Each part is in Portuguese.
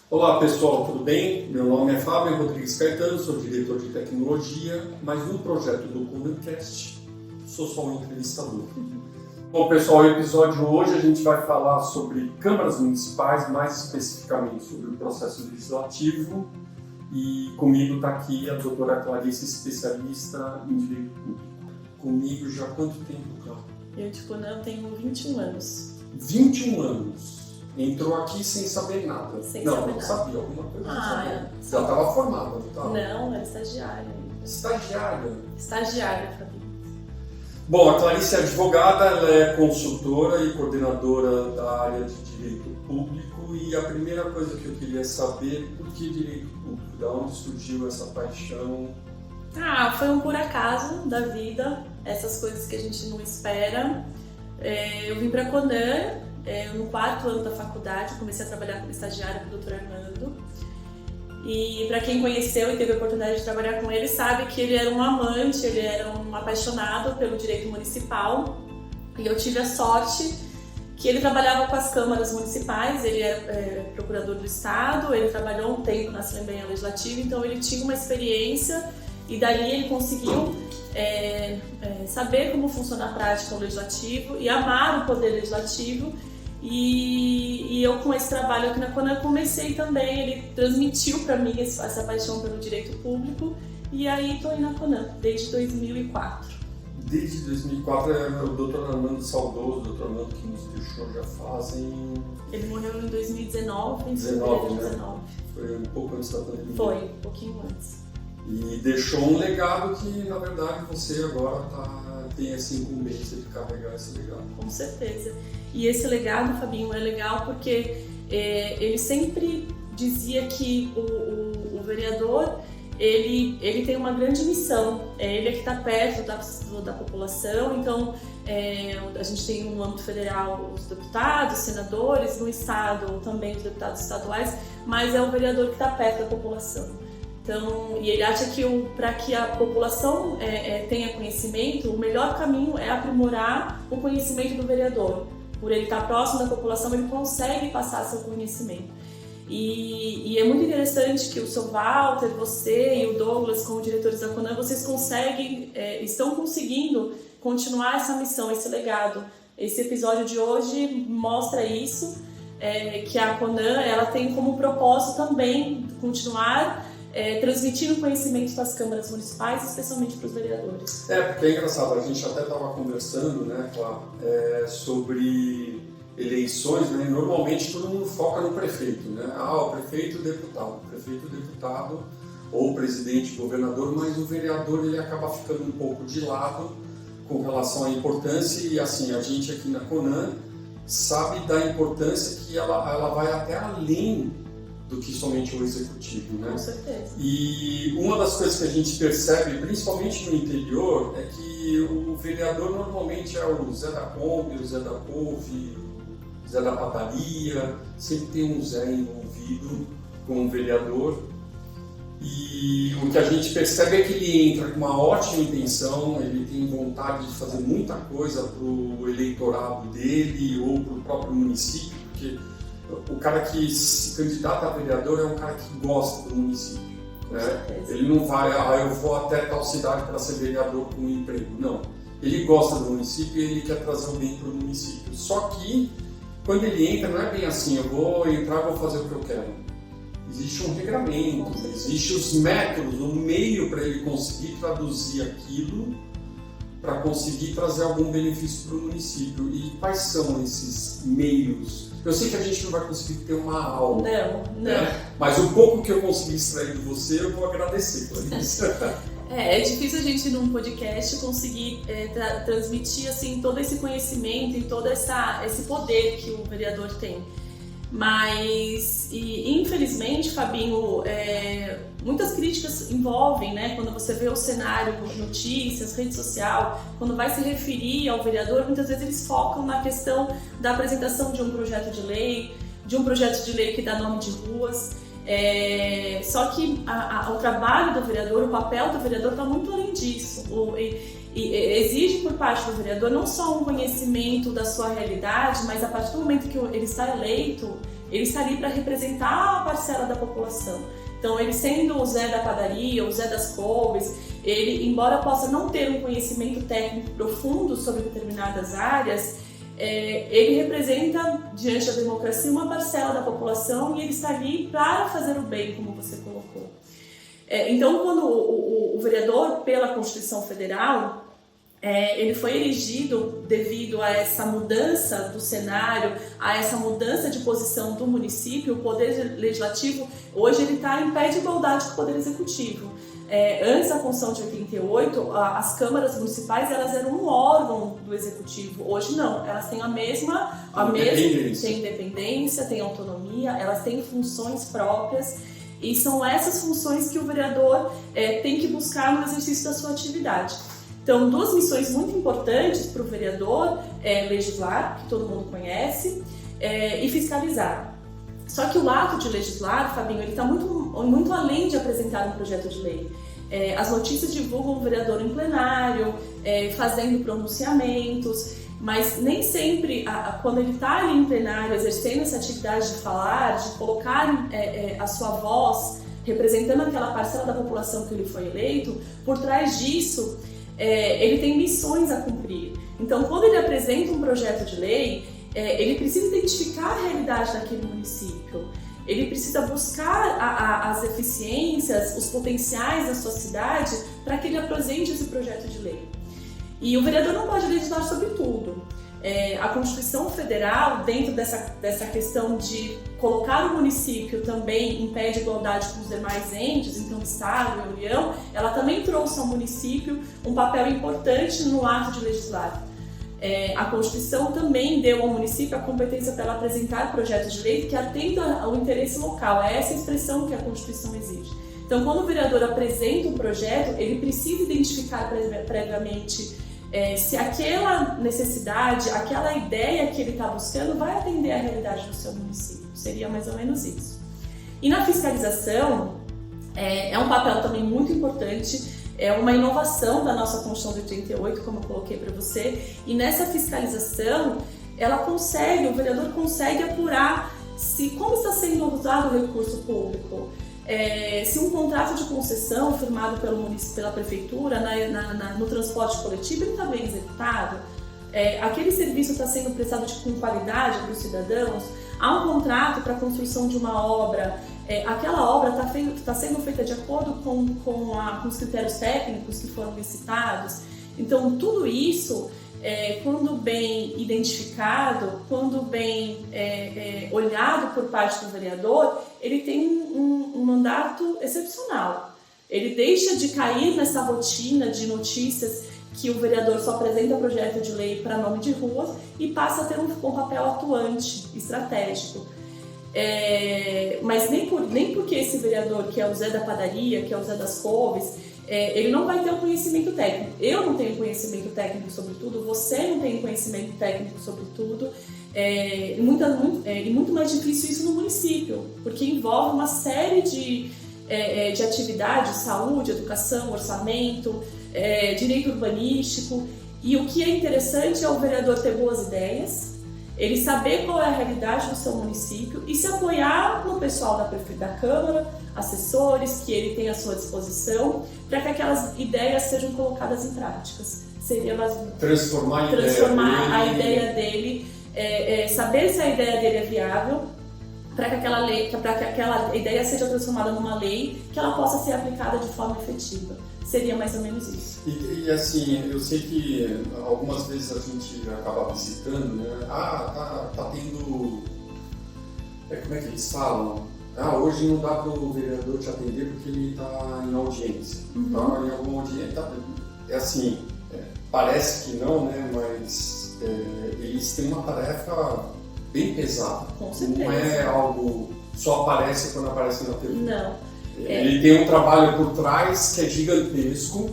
Olá pessoal, tudo bem? Meu nome é Fábio Rodrigues Caetano, sou diretor de tecnologia, mas no projeto do Conancast sou só um entrevistador. Bom pessoal, no episódio de hoje a gente vai falar sobre câmaras municipais, mais especificamente sobre o processo legislativo, e comigo está aqui a doutora Clarice, especialista em direito público. Comigo já há quanto tempo, Cláudia? Eu tenho 21 anos. 21 anos. Entrou aqui sem saber nada. Não sabia alguma coisa. Já estava formada, não estava? Não, era estagiária. Estagiária, Fabinho. Bom, a Clarice é advogada, ela é consultora e coordenadora da área de direito público, e a primeira coisa que eu queria saber, por que direito público? Da onde surgiu essa paixão? Foi um por acaso da vida, essas coisas que a gente não espera. Eu vim para a Conan. No 4º ano da faculdade, comecei a trabalhar como estagiária com o Dr. Armando. E para quem conheceu e teve a oportunidade de trabalhar com ele, sabe que ele era um amante, ele era um apaixonado pelo direito municipal. E eu tive a sorte que ele trabalhava com as câmaras municipais, ele era procurador do Estado, ele trabalhou um tempo na Assembleia Legislativa, então ele tinha uma experiência e dali ele conseguiu saber como funciona a prática do legislativo e amar o poder legislativo. E eu, com esse trabalho aqui na Conan, comecei também, ele transmitiu para mim essa paixão pelo direito público, e aí estou aí na Conan desde 2004. Desde 2004 é o Dr. Armando saudoso, o Dr. Armando que nos deixou já fazem... Ele morreu em 2019, em 19, né? Foi um pouco antes da pandemia. Foi, um pouquinho antes. E deixou um legado que, na verdade, você agora tem essa incumbência de carregar esse legado. Com certeza. E esse legado, Fabinho, é legal porque ele sempre dizia que o vereador ele tem uma grande missão. Ele é que está perto da população. Então, a gente tem no âmbito federal os deputados, senadores, no estado também os deputados estaduais, mas é o vereador que está perto da população. Então, e ele acha que para que a população tenha conhecimento, o melhor caminho é aprimorar o conhecimento do vereador. Por ele estar próximo da população, ele consegue passar seu conhecimento. E é muito interessante que o seu Walter, você e o Douglas, como diretores da Conan, vocês estão conseguindo continuar essa missão, esse legado. Esse episódio de hoje mostra isso, que a Conan ela tem como propósito também continuar transmitindo conhecimento para as câmaras municipais, especialmente para os vereadores. Porque é engraçado, a gente até estava conversando, né, sobre eleições, né, normalmente todo mundo foca no prefeito, né, o prefeito e o deputado, ou o presidente, governador, mas o vereador ele acaba ficando um pouco de lado com relação à importância, e assim, a gente aqui na Conan sabe da importância que ela vai até além do que somente o executivo, né? Com certeza. E uma das coisas que a gente percebe, principalmente no interior, é que o vereador normalmente é o Zé da Kombi, o Zé da Couve, o Zé da Padaria, sempre tem um Zé envolvido com o vereador. E o que a gente percebe é que ele entra com uma ótima intenção, ele tem vontade de fazer muita coisa para o eleitorado dele ou para o próprio município, porque o cara que se candidata a vereador é um cara que gosta do município, né? Ele não vai, eu vou até tal cidade para ser vereador com um emprego. Não. Ele gosta do município e ele quer trazer o bem para o município. Só que, quando ele entra, não é bem assim, eu vou entrar e vou fazer o que eu quero. Existe um regramento, existem os métodos, um meio para ele conseguir traduzir aquilo, para conseguir trazer algum benefício para o município. E quais são esses meios? Eu sei que a gente não vai conseguir ter uma aula. Não. Né? Mas o pouco que eu consegui extrair de você, eu vou agradecer por isso. É difícil a gente, num podcast, conseguir transmitir assim, todo esse conhecimento e todo esse poder que o vereador tem. Mas, infelizmente, Fabinho, muitas críticas envolvem, né? Quando você vê o cenário, notícias, rede social, quando vai se referir ao vereador, muitas vezes eles focam na questão da apresentação de um projeto de lei que dá nome de ruas. Só que o trabalho do vereador, o papel do vereador está muito além disso. E exige por parte do vereador não só um conhecimento da sua realidade, mas a partir do momento que ele está eleito, ele está ali para representar a parcela da população. Então, ele sendo o Zé da padaria, o Zé das couves, ele, embora possa não ter um conhecimento técnico profundo sobre determinadas áreas, ele representa, diante da democracia, uma parcela da população e ele está ali para fazer o bem, como você colocou. Então, quando o vereador, pela Constituição Federal, ele foi elegido devido a essa mudança do cenário, a essa mudança de posição do município, o Poder Legislativo, hoje ele está em pé de igualdade com o Poder Executivo. Antes da Constituição de 88, as câmaras municipais elas eram um órgão do Executivo. Hoje não, elas têm têm independência, têm autonomia, elas têm funções próprias e são essas funções que o vereador tem que buscar no exercício da sua atividade. Então, duas missões muito importantes para o vereador legislar, que todo mundo conhece, e fiscalizar. Só que o ato de legislar, Fabinho, ele está muito além de apresentar um projeto de lei. As notícias divulgam o vereador em plenário, fazendo pronunciamentos, mas nem sempre, quando ele está ali em plenário, exercendo essa atividade de falar, de colocar a sua voz, representando aquela parcela da população que ele foi eleito, por trás disso, ele tem missões a cumprir. Então, quando ele apresenta um projeto de lei, ele precisa identificar a realidade daquele município, ele precisa buscar as eficiências, os potenciais da sua cidade para que ele apresente esse projeto de lei. E o vereador não pode legislar sobre tudo. A Constituição Federal, dentro dessa questão de colocar o município também em pé de igualdade com os demais entes, então Estado e União, ela também trouxe ao município um papel importante no ato de legislar. A Constituição também deu ao município a competência para ela apresentar projetos de lei que atendam ao interesse local. É essa expressão que a Constituição exige. Então, quando o vereador apresenta um projeto, ele precisa identificar previamente se aquela necessidade, aquela ideia que ele está buscando vai atender à realidade do seu município. Seria mais ou menos isso. E na fiscalização, é um papel também muito importante, é uma inovação da nossa Constituição de 88, como eu coloquei para você, e nessa fiscalização, o vereador consegue apurar como está sendo usado o recurso público. Se um contrato de concessão firmado pela prefeitura no transporte coletivo está bem executado, aquele serviço está sendo prestado com qualidade para os cidadãos, há um contrato para a construção de uma obra, aquela obra está sendo feita de acordo com os critérios técnicos que foram licitados. Então, tudo isso, quando bem identificado, quando bem olhado por parte do vereador, ele tem um mandato excepcional. Ele deixa de cair nessa rotina de notícias que o vereador só apresenta projeto de lei para nome de ruas e passa a ter um papel atuante, estratégico. Mas nem porque esse vereador, que é o Zé da padaria, que é o Zé das couves, ele não vai ter o conhecimento técnico. Eu não tenho conhecimento técnico sobre tudo, você não tem conhecimento técnico sobre tudo. E muito mais difícil isso no município, porque envolve uma série de atividades, saúde, educação, orçamento, direito urbanístico. E o que é interessante é o vereador ter boas ideias, ele saber qual é a realidade do seu município e se apoiar no pessoal da Câmara, assessores que ele tem à sua disposição, para que aquelas ideias sejam colocadas em práticas. Seria transformar a ideia dele, saber se a ideia dele é viável, para que aquela ideia seja transformada numa lei que ela possa ser aplicada de forma efetiva. Seria mais ou menos isso. E assim, eu sei que algumas vezes a gente acaba visitando, né? Tá tendo... como é que eles falam? Hoje não dá para o vereador te atender porque ele está em audiência. Tá em alguma audiência. Assim, parece que não, né? Mas eles têm uma tarefa bem pesada. Com certeza. Não é algo só aparece quando aparece na TV. Não. Ele tem um trabalho por trás que é gigantesco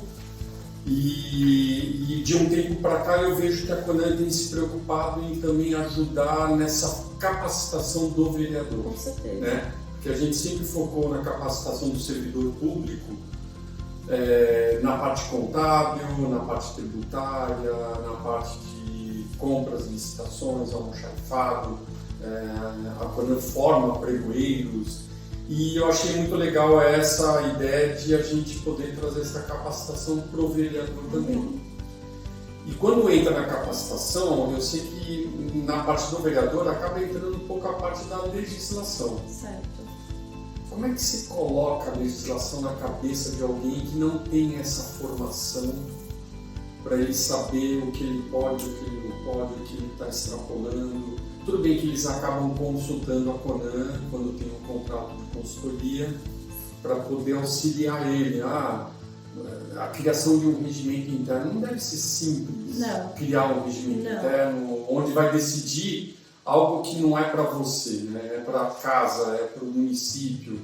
e de um tempo para cá eu vejo que a Conan tem se preocupado em também ajudar nessa capacitação do vereador. Com certeza. Né? Porque a gente sempre focou na capacitação do servidor público, na parte contábil, na parte tributária, na parte de compras, licitações, almoxarifado, a Conan forma pregoeiros, e eu achei muito legal essa ideia de a gente poder trazer essa capacitação para o vereador também. E quando entra na capacitação, eu sei que na parte do vereador acaba entrando um pouco a parte da legislação. Certo. Como é que se coloca a legislação na cabeça de alguém que não tem essa formação para ele saber o que ele pode, o que ele não pode, o que ele está extrapolando? Tudo bem que eles acabam consultando a Conan quando tem um contrato de consultoria para poder auxiliar ele. A criação de um regimento interno não deve ser simples. Não. Criar um regimento interno onde vai decidir algo que não é para você, né? É para a casa, é para o município,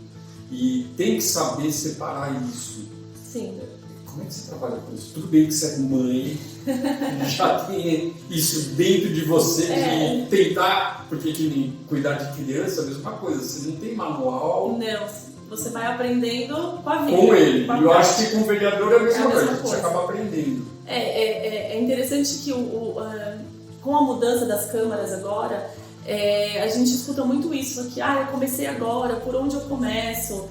e tem que saber separar isso. Sim. Como é que você trabalha com isso? Tudo bem que você é mãe, já tem isso dentro de você, de tentar, porque que cuidar de criança é a mesma coisa, você não tem manual. Não, você vai aprendendo com a vida. Com ele. Com a eu acho que com o vereador é a mesma coisa, a gente coisa. acaba aprendendo. É interessante que com a mudança das câmaras agora, a gente escuta muito isso, que eu comecei agora, por onde eu começo?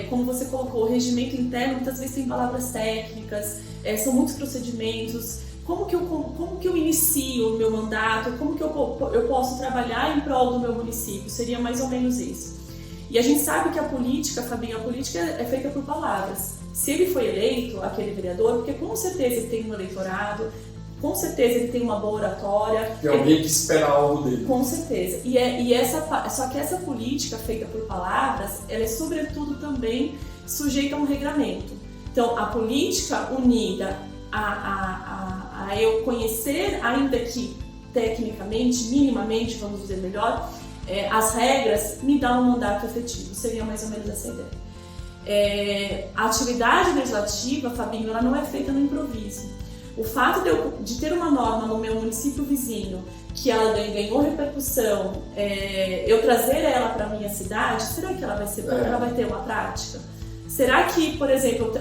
Como você colocou, o regimento interno muitas vezes tem palavras técnicas, são muitos procedimentos. Como que eu inicio o meu mandato? Como que eu posso trabalhar em prol do meu município? Seria mais ou menos isso. E a gente sabe que a política, Fabinho, a política é feita por palavras. Se ele foi eleito, aquele vereador, porque com certeza ele tem um eleitorado, com certeza ele tem uma boa oratória. Tem alguém que espera algo dele. Com certeza. Só que essa política feita por palavras, ela é sobretudo também sujeita a um regramento. Então, a política unida a eu conhecer, ainda que tecnicamente, minimamente, vamos dizer melhor, as regras, me dá um mandato efetivo. Seria mais ou menos essa ideia. A atividade legislativa, Fabinho, ela não é feita no improviso. O fato de ter uma norma no meu município vizinho, que ela ganhou repercussão, eu trazer ela para a minha cidade, será que ela vai ser boa? Ela vai ter uma prática? Será que, por exemplo,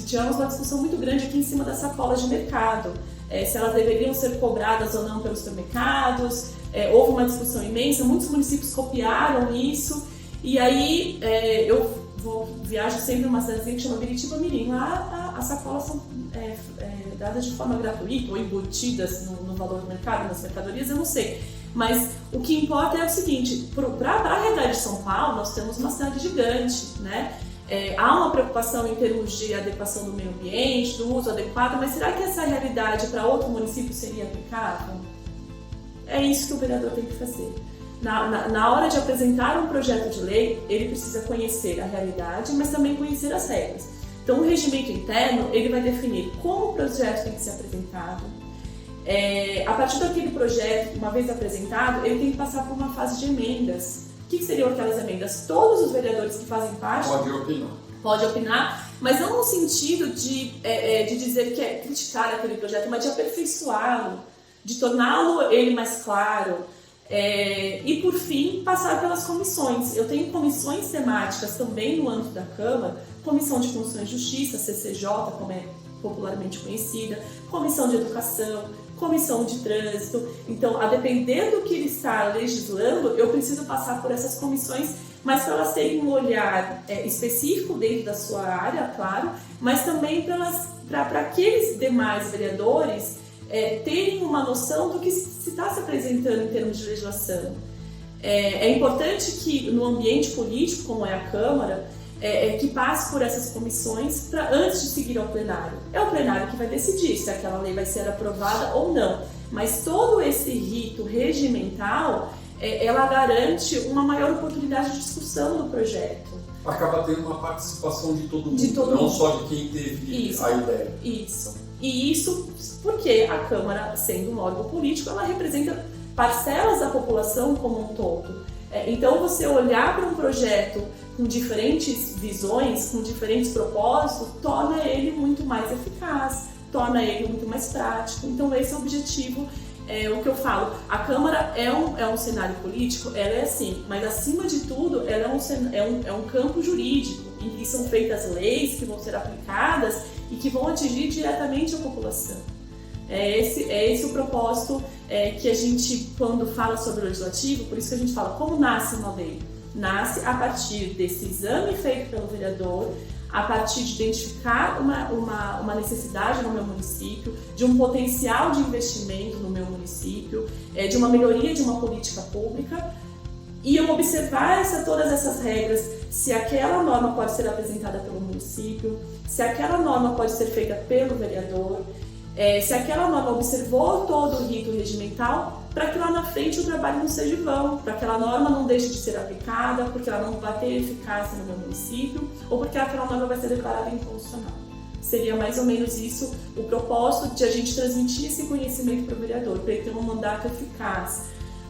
tivemos uma discussão muito grande aqui em cima das sacolas de mercado, se elas deveriam ser cobradas ou não pelos supermercados? Houve uma discussão imensa, muitos municípios copiaram isso, e aí eu viajo sempre numa cidadezinha que chama Biritiba Mirim. Lá as sacolas são dadas de forma gratuita ou embutidas no valor do mercado, nas mercadorias, eu não sei. Mas o que importa é o seguinte, para a realidade de São Paulo, nós temos uma cidade gigante, né? Há uma preocupação em termos de adequação do meio ambiente, do uso adequado, mas será que essa realidade para outro município seria aplicável? É isso que o vereador tem que fazer. Na hora de apresentar um projeto de lei, ele precisa conhecer a realidade, mas também conhecer as regras. Então, o regimento interno, ele vai definir como o projeto tem que ser apresentado. A partir daquele projeto, uma vez apresentado, ele tem que passar por uma fase de emendas. O que seriam aquelas emendas? Todos os vereadores que fazem parte... Pode opinar, mas não no sentido de dizer que é criticar aquele projeto, mas de aperfeiçoá-lo, de torná-lo ele mais claro. E, por fim, passar pelas comissões. Eu tenho comissões temáticas também no âmbito da Câmara, Comissão de Constituição e Justiça, CCJ, como é popularmente conhecida, Comissão de Educação, Comissão de Trânsito. Então, a depender do que ele está legislando, eu preciso passar por essas comissões, mas para elas terem um olhar específico dentro da sua área, claro, mas também para aqueles demais vereadores terem uma noção do que se está se apresentando em termos de legislação. É importante que no ambiente político, como é a Câmara, que passe por essas comissões antes de seguir ao plenário. É o plenário que vai decidir se aquela lei vai ser aprovada ou não, mas todo esse rito regimental, ela garante uma maior oportunidade de discussão do projeto. Acaba tendo uma participação de todo mundo, não só de quem teve a ideia. Isso. E isso porque a Câmara, sendo um órgão político, ela representa parcelas da população como um todo. Então, você olhar para um projeto com diferentes visões, com diferentes propósitos, torna ele muito mais eficaz, torna ele muito mais prático. Então, esse é o objetivo. O que eu falo, a Câmara é um cenário político, ela é assim, mas acima de tudo, ela é um campo jurídico, em que são feitas leis que vão ser aplicadas e que vão atingir diretamente a população. É esse o propósito que a gente, quando fala sobre o legislativo, por isso que a gente fala como nasce uma lei. Nasce a partir desse exame feito pelo vereador, a partir de identificar uma necessidade no meu município, de um potencial de investimento no meu município, de uma melhoria de uma política pública, e eu observar todas essas regras, se aquela norma pode ser apresentada pelo município, se aquela norma pode ser feita pelo vereador, se aquela norma observou todo o rito regimental, para que lá na frente o trabalho não seja vão, para que aquela norma não deixe de ser aplicada, porque ela não vai ter eficácia no meu município, ou porque aquela norma vai ser declarada inconstitucional. Seria mais ou menos isso o propósito de a gente transmitir esse conhecimento para o vereador, para ele ter um mandato eficaz.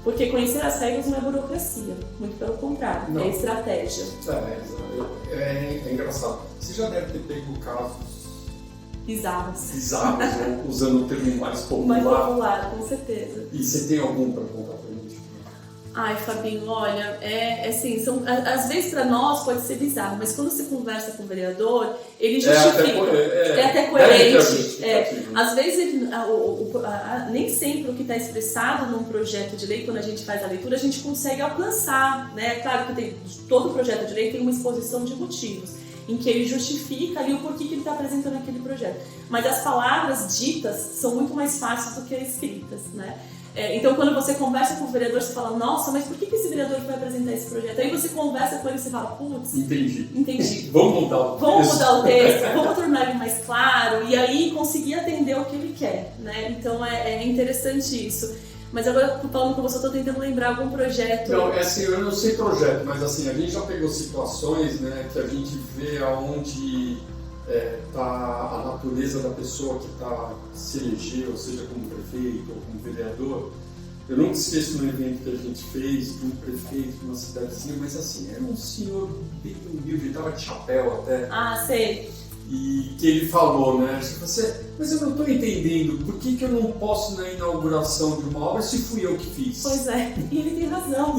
Porque conhecer as regras não é burocracia, muito pelo contrário, não. É estratégia. É engraçado. Você já deve ter pego casos bizarros, usando o termo mais popular. Mais popular, com certeza. E você tem algum para contar pra gente? Ai, Fabinho, olha, assim, às vezes para nós pode ser bizarro, mas quando você conversa com o vereador, ele justifica, é até coerente. Às vezes, nem sempre o que está expressado num projeto de lei, quando a gente faz a leitura, a gente consegue alcançar, né? Claro que todo projeto de lei tem uma exposição de motivos, em que ele justifica ali o porquê que ele está apresentando aquele projeto. Mas as palavras ditas são muito mais fáceis do que as escritas, né? Então, quando você conversa com o vereador, você fala, nossa, mas por que esse vereador vai apresentar esse projeto? Aí você conversa com ele e você fala, putz, entendi. Vamos mudar o texto, vamos tornar ele mais claro, e aí conseguir atender o que ele quer, né? Então, é interessante isso. Mas agora, falando com você, eu estou tentando lembrar algum projeto. Não, assim, eu não sei projeto, mas assim, a gente já pegou situações, né, que a gente vê aonde está a natureza da pessoa que se elegeu, seja como prefeito ou como vereador. Eu nunca esqueço no evento que a gente fez de um prefeito de uma cidadezinha, mas assim, era um senhor bem humilde, estava de chapéu até. Ah, sei. E que ele falou, né? Mas eu não estou entendendo por que eu não posso na inauguração de uma obra se fui eu que fiz. Pois é, e ele tem razão.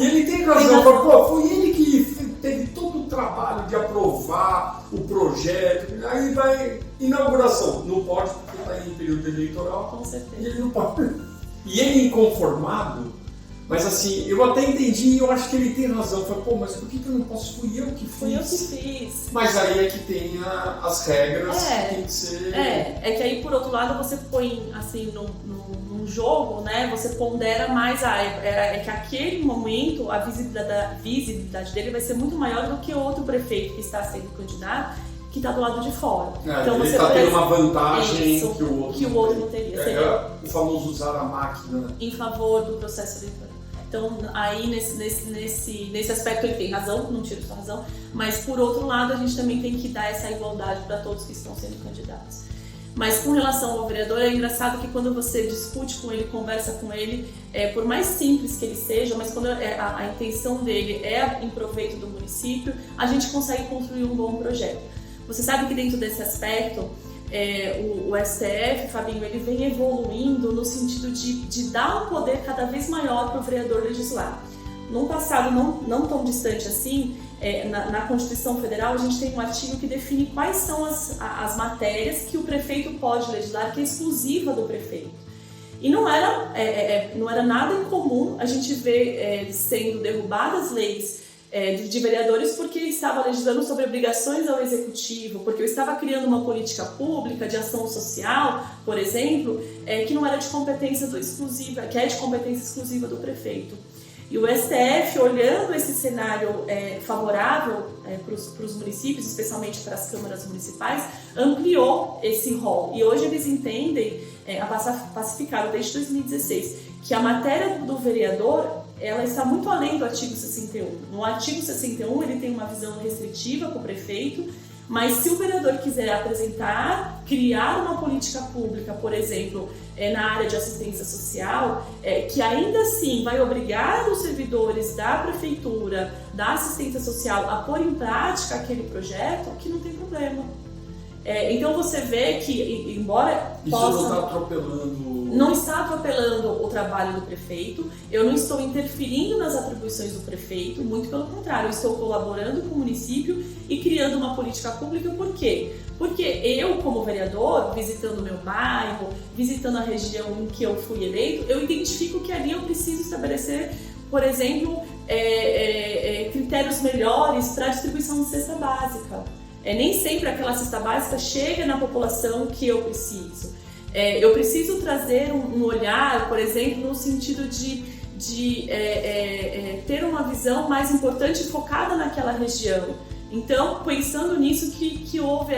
Foi ele que teve todo o trabalho de aprovar o projeto, aí vai inauguração. Não pode porque está em período eleitoral. Com certeza. E ele não pode. E ele inconformado, mas assim, eu até entendi e eu acho que ele tem razão. Falei, mas por que eu não posso? Fui eu que fiz. Fui eu que fiz. Mas aí é que tem as regras que tem que ser... É que aí, por outro lado, você põe, assim, num jogo, né? Você pondera mais que aquele momento, a visibilidade dele vai ser muito maior do que outro prefeito que está sendo candidato, que está do lado de fora. Então, ele está tendo uma vantagem que o outro não teria. Seria o famoso usar a máquina em favor do processo eleitoral. Então, aí nesse aspecto ele tem razão, não tiro sua razão, mas por outro lado a gente também tem que dar essa igualdade para todos que estão sendo candidatos. Mas com relação ao vereador, é engraçado que quando você discute com ele, conversa com ele, por mais simples que ele seja, mas quando a intenção dele é em proveito do município, a gente consegue construir um bom projeto. Você sabe que dentro desse aspecto, o STF, Fabinho, ele vem evoluindo no sentido de dar um poder cada vez maior para o vereador legislar. Num passado não tão distante assim, na Constituição Federal, a gente tem um artigo que define quais são as matérias que o prefeito pode legislar, que é exclusiva do prefeito. E não era nada incomum a gente ver sendo derrubadas leis de vereadores porque estava legislando sobre obrigações ao executivo, porque eu estava criando uma política pública de ação social, por exemplo, que não era de competência exclusiva, que é de competência exclusiva do prefeito. E o STF, olhando esse cenário favorável para os municípios, especialmente para as câmaras municipais, ampliou esse rol. E hoje eles entendem, pacificaram desde 2016, que a matéria do vereador ela está muito além do artigo 61. No artigo 61 ele tem uma visão restritiva para o prefeito, mas se o vereador quiser apresentar, criar uma política pública, por exemplo, na área de assistência social, que ainda assim vai obrigar os servidores da prefeitura, da assistência social, a pôr em prática aquele projeto, que não tem problema. Então você vê que, embora isso possa... não está atropelando... Não está atropelando o trabalho do prefeito, eu não estou interferindo nas atribuições do prefeito, muito pelo contrário, eu estou colaborando com o município e criando uma política pública. Por quê? Porque eu, como vereador, visitando o meu bairro, visitando a região em que eu fui eleito, eu identifico que ali eu preciso estabelecer, por exemplo, critérios melhores para a distribuição de cesta básica. Nem sempre aquela cesta básica chega na população que eu preciso. Eu preciso trazer um olhar, por exemplo, no sentido de ter uma visão mais importante focada naquela região. Então, pensando nisso que houve,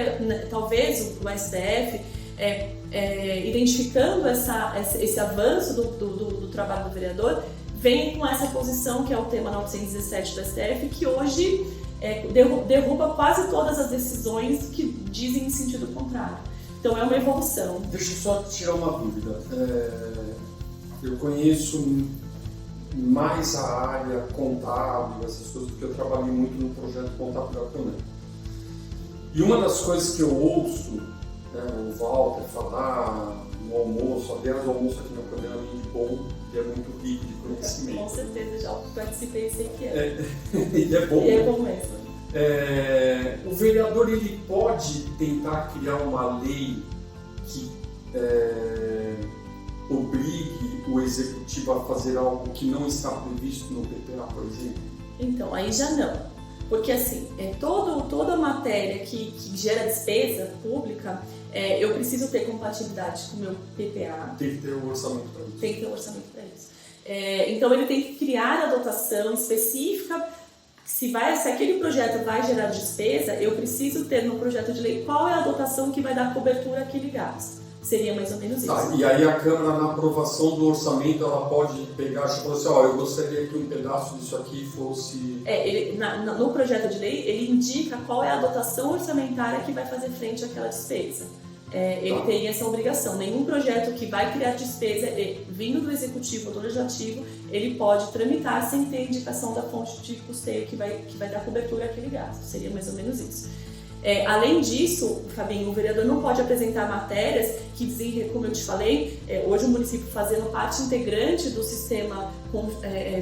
talvez o STF, identificando esse avanço do trabalho do vereador, vem com essa posição que é o tema 917 do STF, que hoje derruba quase todas as decisões que dizem em sentido contrário. Então é uma evolução. Deixa eu só tirar uma dúvida. Eu conheço mais a área contábil, essas coisas, porque eu trabalhei muito no projeto contábil da Conan. E uma das coisas que eu ouço, o Walter falar no almoço, aliás, o almoço aqui na Conan é muito bom e é muito rico de conhecimento. Com certeza, já participei e sei que é. E é bom. E é bom mesmo. O vereador ele pode tentar criar uma lei que obrigue o executivo a fazer algo que não está previsto no PPA, por exemplo? Então, aí já não. Porque assim, toda matéria que gera despesa pública, eu preciso ter compatibilidade com o meu PPA. Tem que ter um orçamento para isso. Tem que ter um orçamento para isso. Então ele tem que criar a dotação específica. Se aquele projeto vai gerar despesa, eu preciso ter no projeto de lei qual é a dotação que vai dar cobertura àquele gasto. Seria mais ou menos isso. E aí a Câmara, na aprovação do orçamento, ela pode pegar e falar assim, eu gostaria que um pedaço disso aqui fosse... No projeto de lei, ele indica qual é a dotação orçamentária que vai fazer frente àquela despesa. Ele tem essa obrigação. Nenhum projeto que vai criar despesa, vindo do Executivo ou do Legislativo, ele pode tramitar sem ter indicação da fonte de custeio que vai dar cobertura àquele gasto. Seria mais ou menos isso. Além disso, Fabinho, o vereador não pode apresentar matérias que dizem, como eu te falei, hoje o município fazendo parte integrante do sistema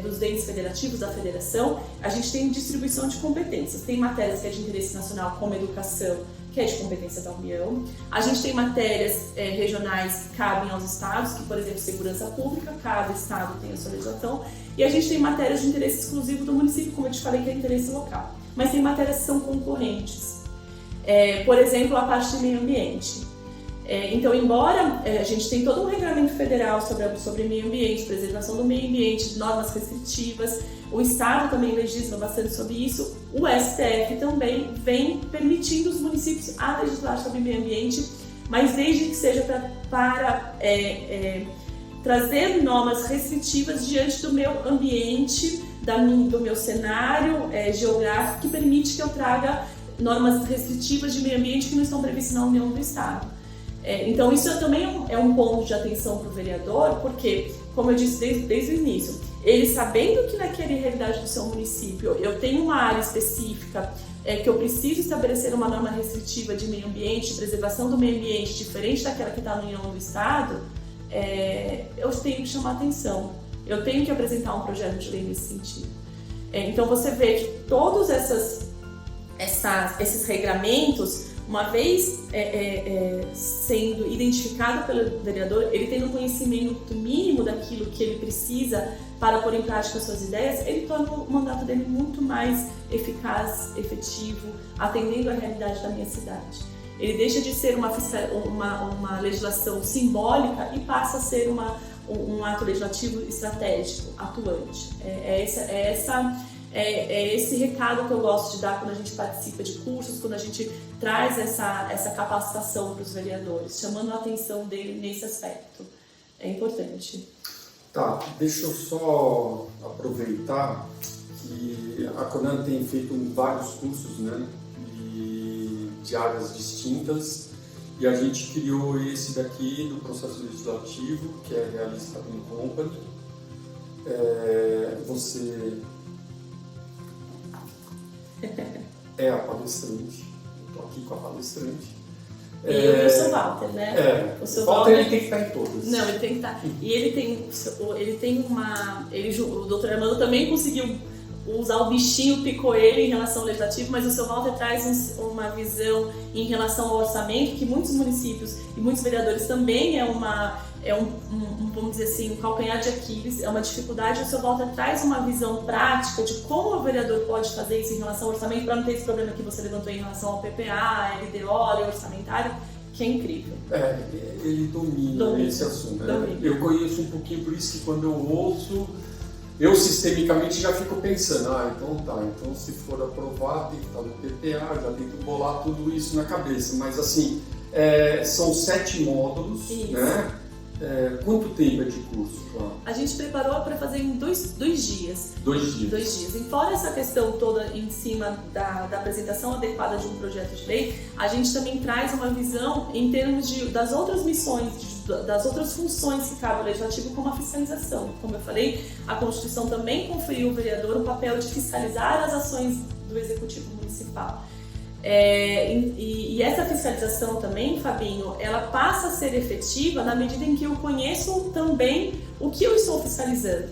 dos entes federativos da federação, a gente tem distribuição de competências. Tem matérias que é de interesse nacional, como educação, que é de competência da União. A gente tem matérias regionais que cabem aos estados, que, por exemplo, segurança pública, cada estado tem a sua legislação. E a gente tem matérias de interesse exclusivo do município, como eu te falei, que é interesse local. Mas tem matérias que são concorrentes. Por exemplo, a parte de meio ambiente. Então, embora a gente tenha todo um regulamento federal sobre meio ambiente, preservação do meio ambiente, normas restritivas, o Estado também legisla bastante sobre isso, o STF também vem permitindo os municípios a legislar sobre meio ambiente, mas desde que seja para trazer normas restritivas diante do meu ambiente, do meu cenário geográfico, que permite que eu traga normas restritivas de meio ambiente que não estão previstas na União do Estado. Então isso também é um ponto de atenção para o vereador, porque, como eu disse desde o início, ele sabendo que naquela realidade do seu município eu tenho uma área específica que eu preciso estabelecer uma norma restritiva de meio ambiente, preservação do meio ambiente, diferente daquela que está na União do Estado, eu tenho que chamar atenção, eu tenho que apresentar um projeto de lei nesse sentido. Então você vê que todos esses regramentos, uma vez sendo identificado pelo vereador, ele tendo um conhecimento mínimo daquilo que ele precisa para pôr em prática suas ideias, ele torna o mandato dele muito mais eficaz, efetivo, atendendo à realidade da minha cidade. Ele deixa de ser uma legislação simbólica e passa a ser um ato legislativo estratégico, atuante. É esse recado que eu gosto de dar quando a gente participa de cursos, quando a gente traz essa capacitação para os vereadores, chamando a atenção dele nesse aspecto. É importante. Tá, deixa eu só aproveitar que a Conan tem feito vários cursos, né, de áreas distintas, e a gente criou esse daqui do processo legislativo, que é Realista Green Company. Você é a palestrante, estou aqui com a palestrante. E o seu Walter, né? O seu Walter ele tem que estar em todas. Não, ele tem que estar. E o doutor Armando também conseguiu usar o bichinho, picou ele em relação ao legislativo, mas o seu Walter traz uma visão em relação ao orçamento, que muitos municípios e muitos vereadores também vamos dizer assim, um calcanhar de Aquiles, é uma dificuldade. O seu Walter traz uma visão prática de como o vereador pode fazer isso em relação ao orçamento, para não ter esse problema que você levantou em relação ao PPA, LDO, lei orçamentária, que é incrível. Ele domina esse assunto. Eu conheço um pouquinho, por isso que quando eu ouço, eu sistemicamente já fico pensando, então se for aprovado tem que estar no PPA, já tem que bolar tudo isso na cabeça. Mas assim, são 7 módulos, isso. Né? Quanto tempo é de curso, Cláudia? A gente preparou para fazer em 2 dias. 2 dias. 2 dias. E fora essa questão toda em cima da apresentação adequada de um projeto de lei, a gente também traz uma visão em termos das outras missões, das outras funções que cabe ao Legislativo, como a fiscalização. Como eu falei, a Constituição também conferiu ao vereador o papel de fiscalizar as ações do Executivo Municipal. E essa fiscalização também, Fabinho, ela passa a ser efetiva na medida em que eu conheço também o que eu estou fiscalizando.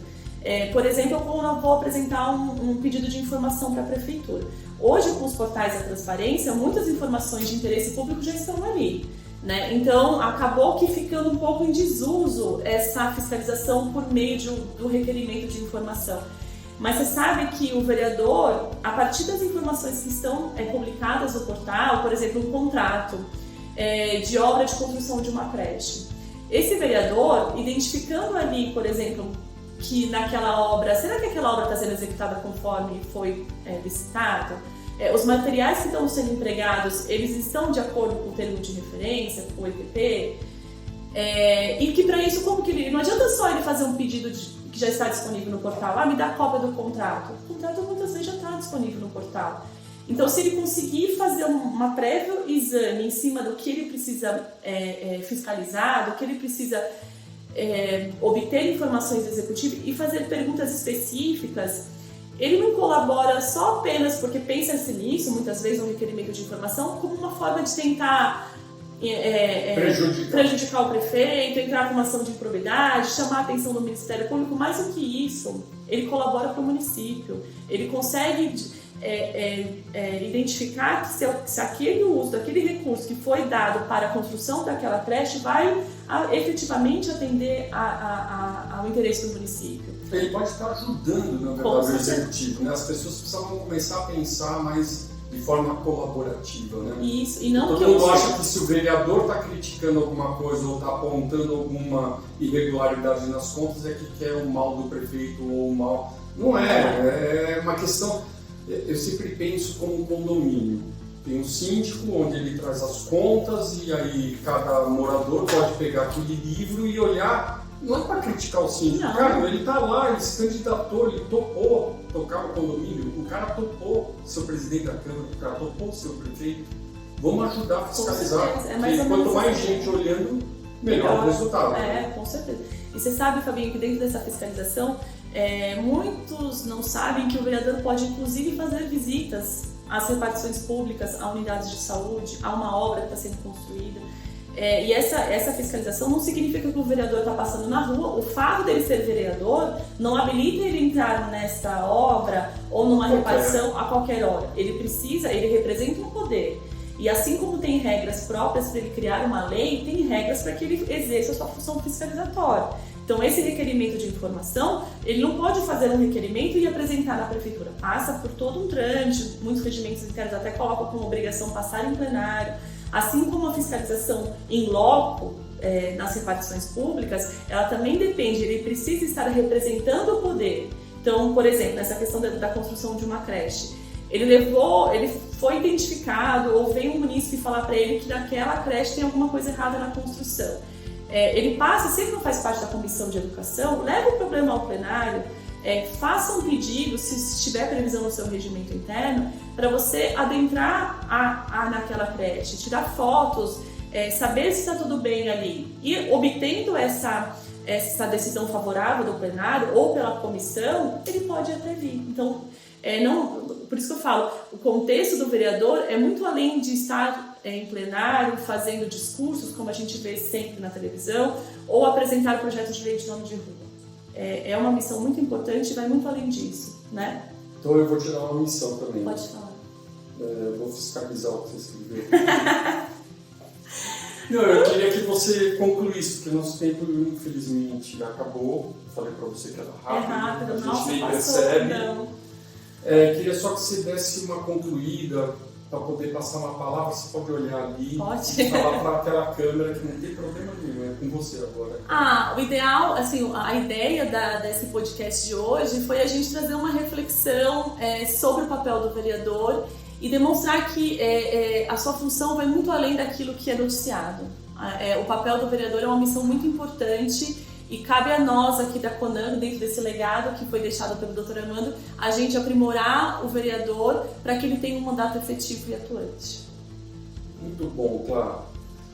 Por exemplo, eu vou apresentar um pedido de informação para a Prefeitura. Hoje, com os portais da transparência, muitas informações de interesse público já estão ali, né? Então, acabou que ficando um pouco em desuso essa fiscalização por meio do requerimento de informação. Mas você sabe que o vereador, a partir das informações que estão publicadas no portal, por exemplo, um contrato de obra de construção de uma creche, esse vereador, identificando ali, por exemplo, que naquela obra, será que aquela obra está sendo executada conforme foi licitado? Os materiais que estão sendo empregados, eles estão de acordo com o termo de referência, com o EPP? E que para isso, como que não adianta só ele fazer um pedido que já está disponível no portal, me dá cópia do contrato. O contrato muitas vezes já está disponível no portal. Então, se ele conseguir fazer uma prévio exame em cima do que ele precisa fiscalizar, do que ele precisa obter informações do executivo e fazer perguntas específicas, ele não colabora só apenas porque pensa-se nisso, muitas vezes no requerimento de informação, como uma forma de tentar prejudicar o prefeito, entrar com uma ação de improbidade, chamar a atenção do Ministério Público. Mais do que isso, ele colabora para o município, ele consegue identificar que se aquele uso daquele recurso que foi dado para a construção daquela creche vai efetivamente atender ao interesse do município. Ele pode estar ajudando, na verdade, o executivo, né? As pessoas precisam começar a pensar mais de forma colaborativa, né? Isso, e não todo mundo acha que se o vereador está criticando alguma coisa ou está apontando alguma irregularidade nas contas é que quer o mal do prefeito ou o mal... Não é uma questão... Eu sempre penso como um condomínio. Tem um síndico onde ele traz as contas e aí cada morador pode pegar aquele livro e olhar. Não é para criticar o síndico, cara, ele está lá, ele se candidatou, ele topou tocar o condomínio, o cara topou ser o presidente da Câmara, o cara topou ser o prefeito. Vamos ajudar a fiscalizar, porque quanto mais gente olhando, melhor o resultado. Com certeza. E você sabe, Fabinho, que dentro dessa fiscalização, muitos não sabem que o vereador pode inclusive fazer visitas às repartições públicas, a unidades de saúde, a uma obra que está sendo construída. E essa fiscalização não significa que o vereador está passando na rua. O fato dele ser vereador não habilita ele entrar nessa obra ou numa repartição a qualquer hora. Ele representa um poder. E assim como tem regras próprias para ele criar uma lei, tem regras para que ele exerça a sua função fiscalizatória. Então, esse requerimento de informação, ele não pode fazer um requerimento e apresentar na prefeitura. Passa por todo um trâmite, muitos regimentos internos até colocam como obrigação passar em plenário. Assim como a fiscalização em loco, nas repartições públicas, ela também depende, ele precisa estar representando o poder. Então, por exemplo, nessa questão da construção de uma creche, ele foi identificado, ou veio um munícipe falar para ele que naquela creche tem alguma coisa errada na construção. Ele passa, se ele não faz parte da comissão de educação, leva o problema ao plenário, faça um pedido, se tiver previsão no seu regimento interno, para você adentrar naquela creche, tirar fotos, saber se está tudo bem ali. E obtendo essa decisão favorável do plenário ou pela comissão, ele pode até vir. Então, por isso que eu falo, o contexto do vereador é muito além de estar em plenário, fazendo discursos, como a gente vê sempre na televisão, ou apresentar projetos de lei de nome de rua. É uma missão muito importante e vai muito além disso, né? Então eu vou te dar uma missão também. Pode falar. Vou fiscalizar o que você escreveu. Não, eu queria que você concluísse, porque nosso tempo, infelizmente, acabou. Falei para você que era rápido. É rápido, a gente nossa, nem passou, percebe. não. Queria só que você desse uma concluída para poder passar uma palavra. Você pode olhar ali Pode. e falar para aquela câmera que não tem problema nenhum, é com você agora. O ideal, assim, a ideia desse podcast de hoje foi a gente trazer uma reflexão sobre o papel do vereador e demonstrar que a sua função vai muito além daquilo que é noticiado. O papel do vereador é uma missão muito importante e cabe a nós aqui da CONAN, dentro desse legado que foi deixado pelo Dr. Armando, a gente aprimorar o vereador para que ele tenha um mandato efetivo e atuante. Muito bom, Clara.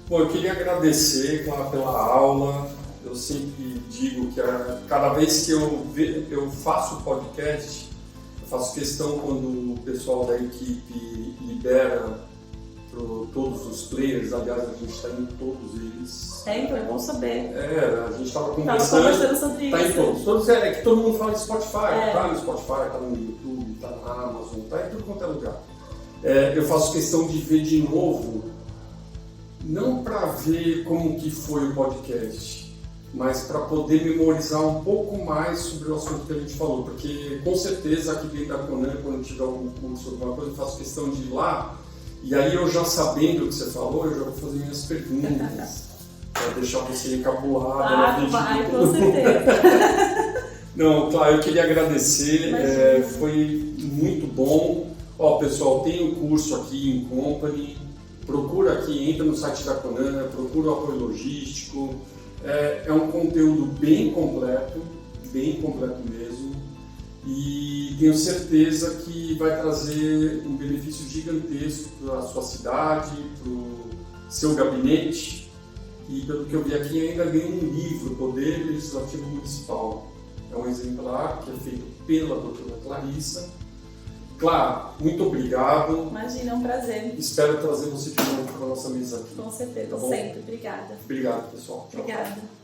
Bom, eu queria agradecer, Clara, pela aula. Eu sempre digo que cada vez que eu faço podcast, eu faço questão quando o pessoal da equipe libera para todos os players, aliás, a gente está em todos eles. Então é bom saber. A gente estava conversando sobre tá isso. Em todos. É que todo mundo fala em Spotify, tá no Spotify, tá no YouTube, tá na Amazon, tá em tudo quanto é lugar. Eu faço questão de ver de novo, não para ver como que foi o podcast, mas para poder memorizar um pouco mais sobre o assunto que a gente falou, porque com certeza aqui dentro da CONAN, quando tiver algum curso, alguma coisa, eu faço questão de ir lá, e aí eu já sabendo o que você falou, eu já vou fazer minhas perguntas, para deixar você encabulado. Vai, com certeza. Não, claro, eu queria agradecer, foi muito bom. Pessoal, tem um curso aqui em Company, procura aqui, entra no site da CONAN, procura o apoio logístico. É um conteúdo bem completo mesmo, e tenho certeza que vai trazer um benefício gigantesco para a sua cidade, para o seu gabinete, e pelo que eu vi aqui ainda ganhei um livro, Poder Legislativo Municipal. É um exemplar que é feito pela doutora Clarissa. Claro, muito obrigado. Imagina, é um prazer. Espero trazer você de novo para a nossa mesa aqui. Com certeza, tá bom? sempre. Obrigada. Obrigado, pessoal. Tchau. Obrigada.